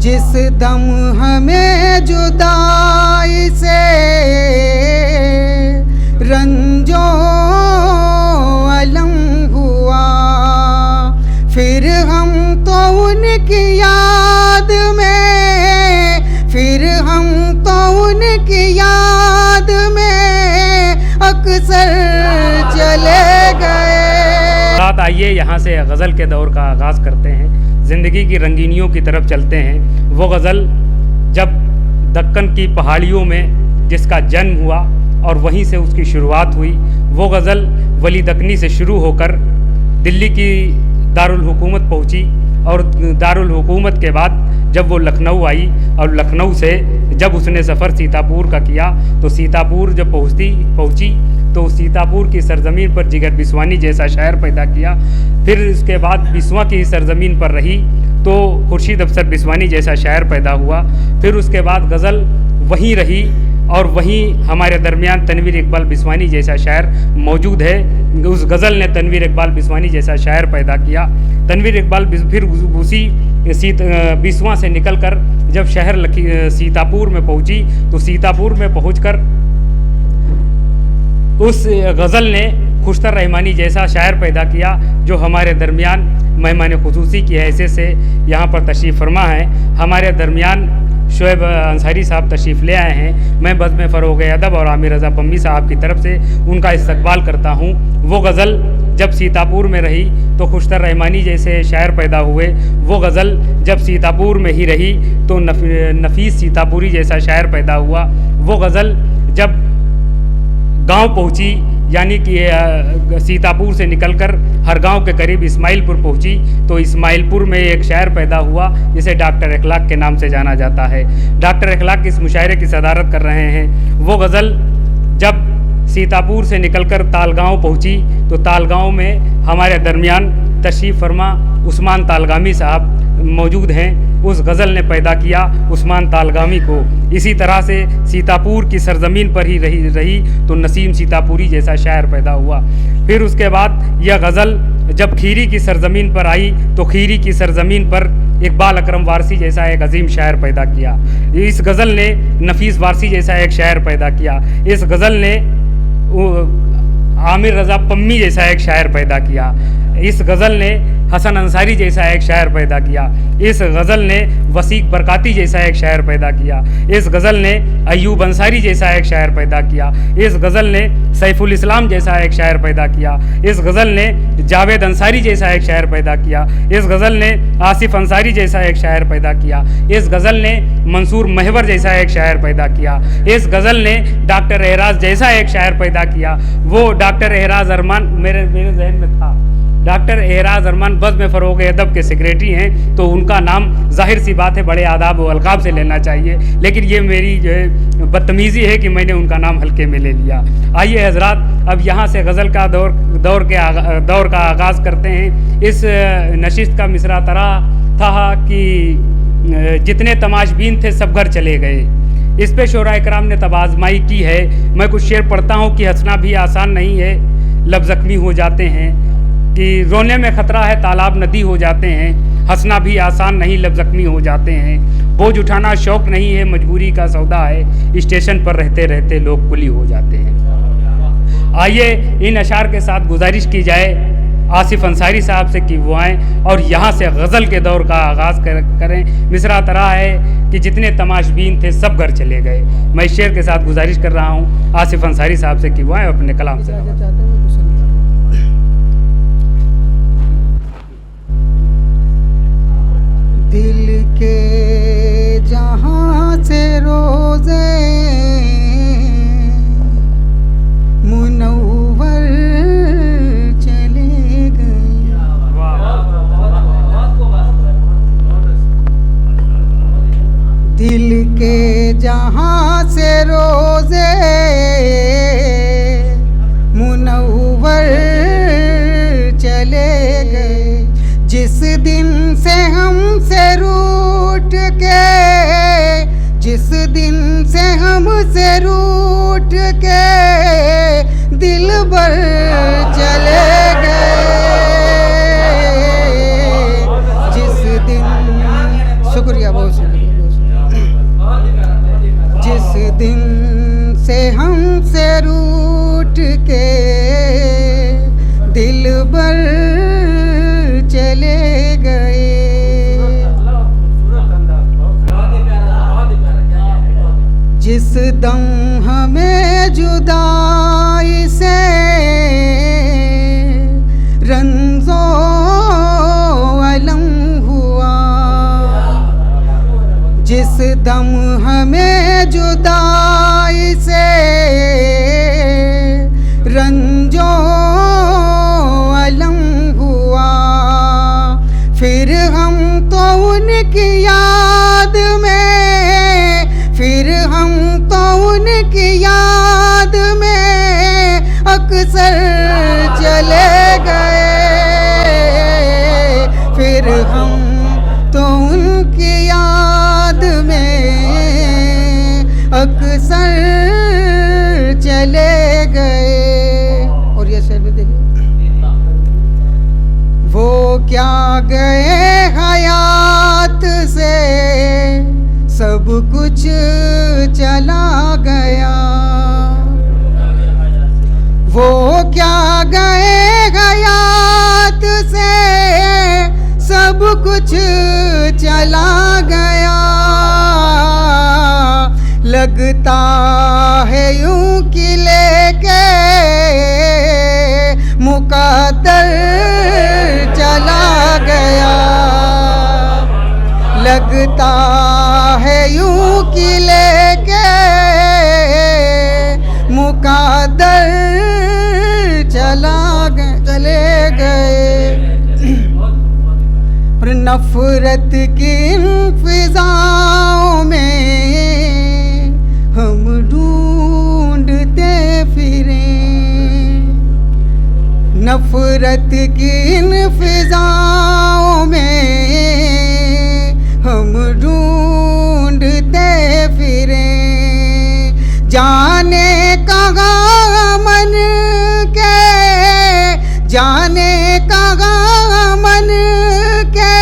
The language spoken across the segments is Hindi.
जिस दम हमें जुदाई से रंजो अलम हुआ, फिर हम तो उनकी याद में, फिर हम तो उनकी याद में अक्सर चले गए। रात आइए यहाँ से गज़ल के दौर का आगाज़ करते हैं, ज़िंदगी की रंगीनियों की तरफ चलते हैं। वो गज़ल जब दक्कन की पहाड़ियों में जिसका जन्म हुआ और वहीं से उसकी शुरुआत हुई, वो गज़ल वली दक्कनी से शुरू होकर दिल्ली की दारुल हुकूमत पहुँची और दारुल हुकूमत के बाद जब वो लखनऊ आई और लखनऊ से जब उसने सफ़र सीतापुर का किया तो सीतापुर जब पहुँची तो सीतापुर की सरज़मीन पर जिगर बिस्वानी जैसा शायर पैदा किया। फिर उसके बाद बिस्वा की सरज़मीन पर रही तो खुर्शीद अफसर बिस्वानी जैसा शायर पैदा हुआ। फिर उसके बाद गज़ल वहीं रही और वहीं हमारे दरमियान तनवीर इकबाल बिस्वानी जैसा शायर मौजूद है। उस गज़ल ने तनवीर इकबाल बिस्वानी जैसा शायर पैदा किया। तनवीर इकबाल फिर उसी बिस्वा से निकलकर जब शहर सीतापुर में पहुंची तो सीतापुर में पहुंचकर उस गज़ल ने खुशतर रहमानी जैसा शायर पैदा किया जो हमारे दरमियान मेहमान खुसूसी की हैसियत से यहाँ पर तशरीफ़ फरमा है। हमारे दरमियान शोएब अंसारी साहब तशरीफ़ ले आए हैं। मैं बज़्म फ़रोग़ अदब और आमिर रज़ा पम्मी साहब की तरफ से उनका इस्तक़बाल करता हूँ। वो गज़ल जब सीतापुर में रही तो खुशतर रहमानी जैसे शायर पैदा हुए। वो गज़ल जब सीतापुर में ही रही तो नफीस सीतापुरी जैसा शायर पैदा हुआ। वो गज़ल जब गांव पहुंची यानी कि सीतापुर से निकलकर हर गांव के करीब इस्माइलपुर पहुंची तो इस्माइलपुर में एक शायर पैदा हुआ जिसे डॉक्टर इखलाक के नाम से जाना जाता है। डॉक्टर इखलाक इस मुशायरे की सदारत कर रहे हैं। वो गज़ल जब सीतापुर से निकलकर तालगांव पहुंची तो तालगांव में हमारे दरमियान तशरीफ़ फरमा उस्मान तालगामी साहब मौजूद हैं। उस गज़ल ने पैदा किया उस्मान तालगामी को। इसी तरह से सीतापुर की सरज़मीन पर ही रही तो नसीम सीतापुरी जैसा शायर पैदा हुआ। फिर उसके बाद यह गज़ल जब खीरी की सरज़मीन पर आई तो खीरी की सरज़मीन पर इकबाल अकरम वारसी जैसा एक अजीम शायर पैदा किया। इस गज़ल ने नफीस वारसी जैसा एक शायर पैदा किया। इस गज़ल ने आमिर रज़ा पम्मी जैसा एक शायर पैदा किया। इस गज़ल ने हसन अंसारी जैसा एक शायर पैदा किया। इस गज़ल ने वसीक बरकाती जैसा एक शायर पैदा किया। इस गज़ल ने अयूब अंसारी जैसा एक शायर पैदा किया। इस गज़ल ने सैफुल इस्लाम जैसा एक शायर पैदा किया। इस गज़ल ने जावेद अंसारी जैसा एक शायर पैदा किया। इस गज़ल ने आसिफ अंसारी जैसा एक शायर पैदा किया। इस गज़ल ने मंसूर महवर जैसा एक शायर पैदा किया। इस गज़ल ने डॉक्टर एहराज जैसा एक शायर पैदा किया। वो डॉक्टर एहराज अरमान मेरे जहन में था। डॉक्टर एहराज अरमान बज़्म फ़रोग़ अदब के सेक्रेटरी हैं तो उनका नाम ज़ाहिर सी बात है बड़े आदाब व अलक़ाब से लेना चाहिए, लेकिन ये मेरी जो है बदतमीज़ी है कि मैंने उनका नाम हल्के में ले लिया। आइए हज़रात अब यहाँ से गज़ल का दौर का आगाज़ करते हैं। इस नशिस्त का मिसरा तरा था कि जितने तमाशबीन थे सब घर चले गए। इस पे शोरा इकराम ने तब आज़माई की है। मैं कुछ शेर पढ़ता हूँ कि हंसना भी आसान नहीं है, लब ज़ख्मी हो जाते हैं, कि रोने में ख़तरा है तालाब नदी हो जाते हैं। हंसना भी आसान नहीं, लब ज़ख्मी हो जाते हैं। बोझ उठाना शौक़ नहीं है, मजबूरी का सौदा है। स्टेशन पर रहते रहते लोग कुली हो जाते हैं। आइए इन अशार के साथ गुजारिश की जाए आसिफ अंसारी साहब से कि वो आएँ और यहाँ से गज़ल के दौर का आगाज़ करें। मिसरा तरा है कि जितने तमाशबीन थे सब घर चले गए। मैं शेर के साथ गुजारिश कर रहा हूँ आसिफ अंसारी साहब से कि वो आएँ अपने कलाम से। दिल के जहाँ से रोज़े मुनव्वर चले गए। दिल के जहाँ से रोज़े मुनव्वर चले गए। जिस दिन से हमसे रूठ के, जिस दिन से हमसे रूठ के दिलबर चले गए। जिस दिन, शुक्रिया, बहुत शुक्रिया। दिन से हमसे रूठ के दिलबर चले गए। जिस दम हमें जुदाई से रंजो अलम हुआ, जिस दम हमें जुदाई से रंजो अलम हुआ, फिर हम तो उनकी याद में, फिर हम तो उनकी याद में अक्सर चले गए। फिर हम तो उनकी याद में अक्सर चले गए। और ये शेर भी देखिए, वो क्या गए हयात से सब कुछ चला गया, वो क्या गए हयात से सब कुछ चला गया। लगता है यूं कि लेके मुकद्दर चला गया, लगता है यूं कि लेके मुकद्दर चले गए। और नफरत की इन फिजाओं में हम ढूंढते फिरे, नफरत की इन फिजाओं में हम ढूंढते फिरे। जाने कहाँ मन के, जाने कहाँ मन के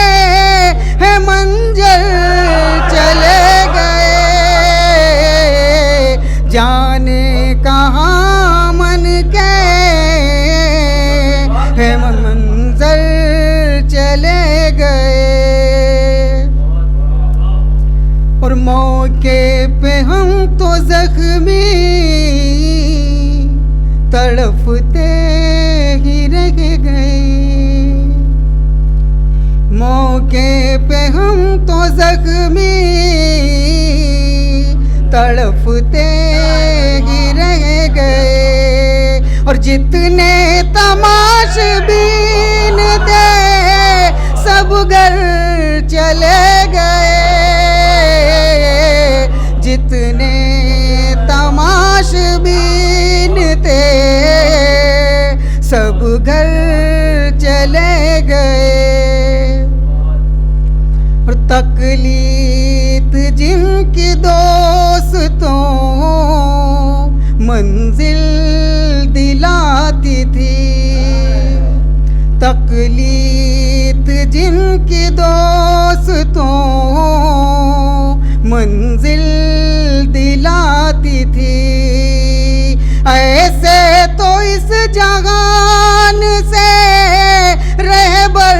है मंजर चले गए, जाने कहाँ मन के है मंजर चले गए। और मौके पे हम तो जख्मी तड़पते ही रह गए, मौके पे हम तो जख्मी तड़पते ही रह गए। और जितने तमाशबीन थे सब घर चले गए, जितने तमाशबीन थे सब घर चले गए। और तकलीफ जिनकी दोस्तों मंजिल दिलाती थी, तकलीफ जिनकी दोस्तों मंजिल दिलाती थी, ऐसे तो इस जहान से रहबर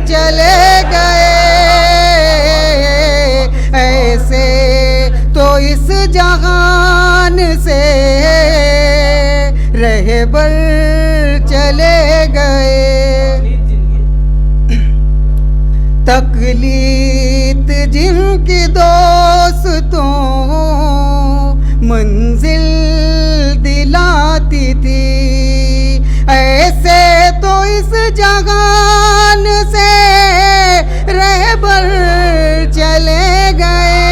चले गए, ऐसे तो इस जहान से रहबर चले गए। तकलीफ जिनकी दोस्तों मंजिल दिलाती थी, ऐसे तो इस जहान से रहबर चले गए।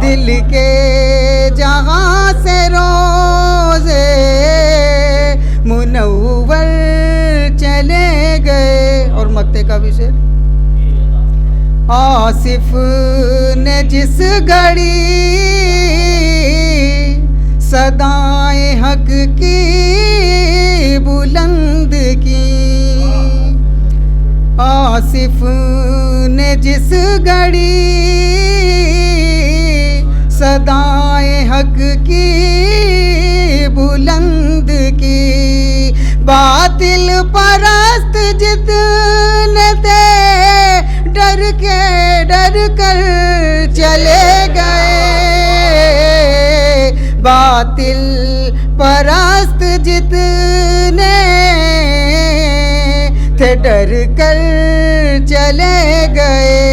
दिल के जहां से रोज़े मुनव्वर चले गए। और मक्ते का भी शेर, आसिफ ने जिस घड़ी सदाएं हक की बुलंद की, आसिफ ने जिस घड़ी सदाएं हक की बुलंद की, बातिल परस्त जितने थे डर कर चले गए, बातिल परस्त जितने थे डर कर चले गए।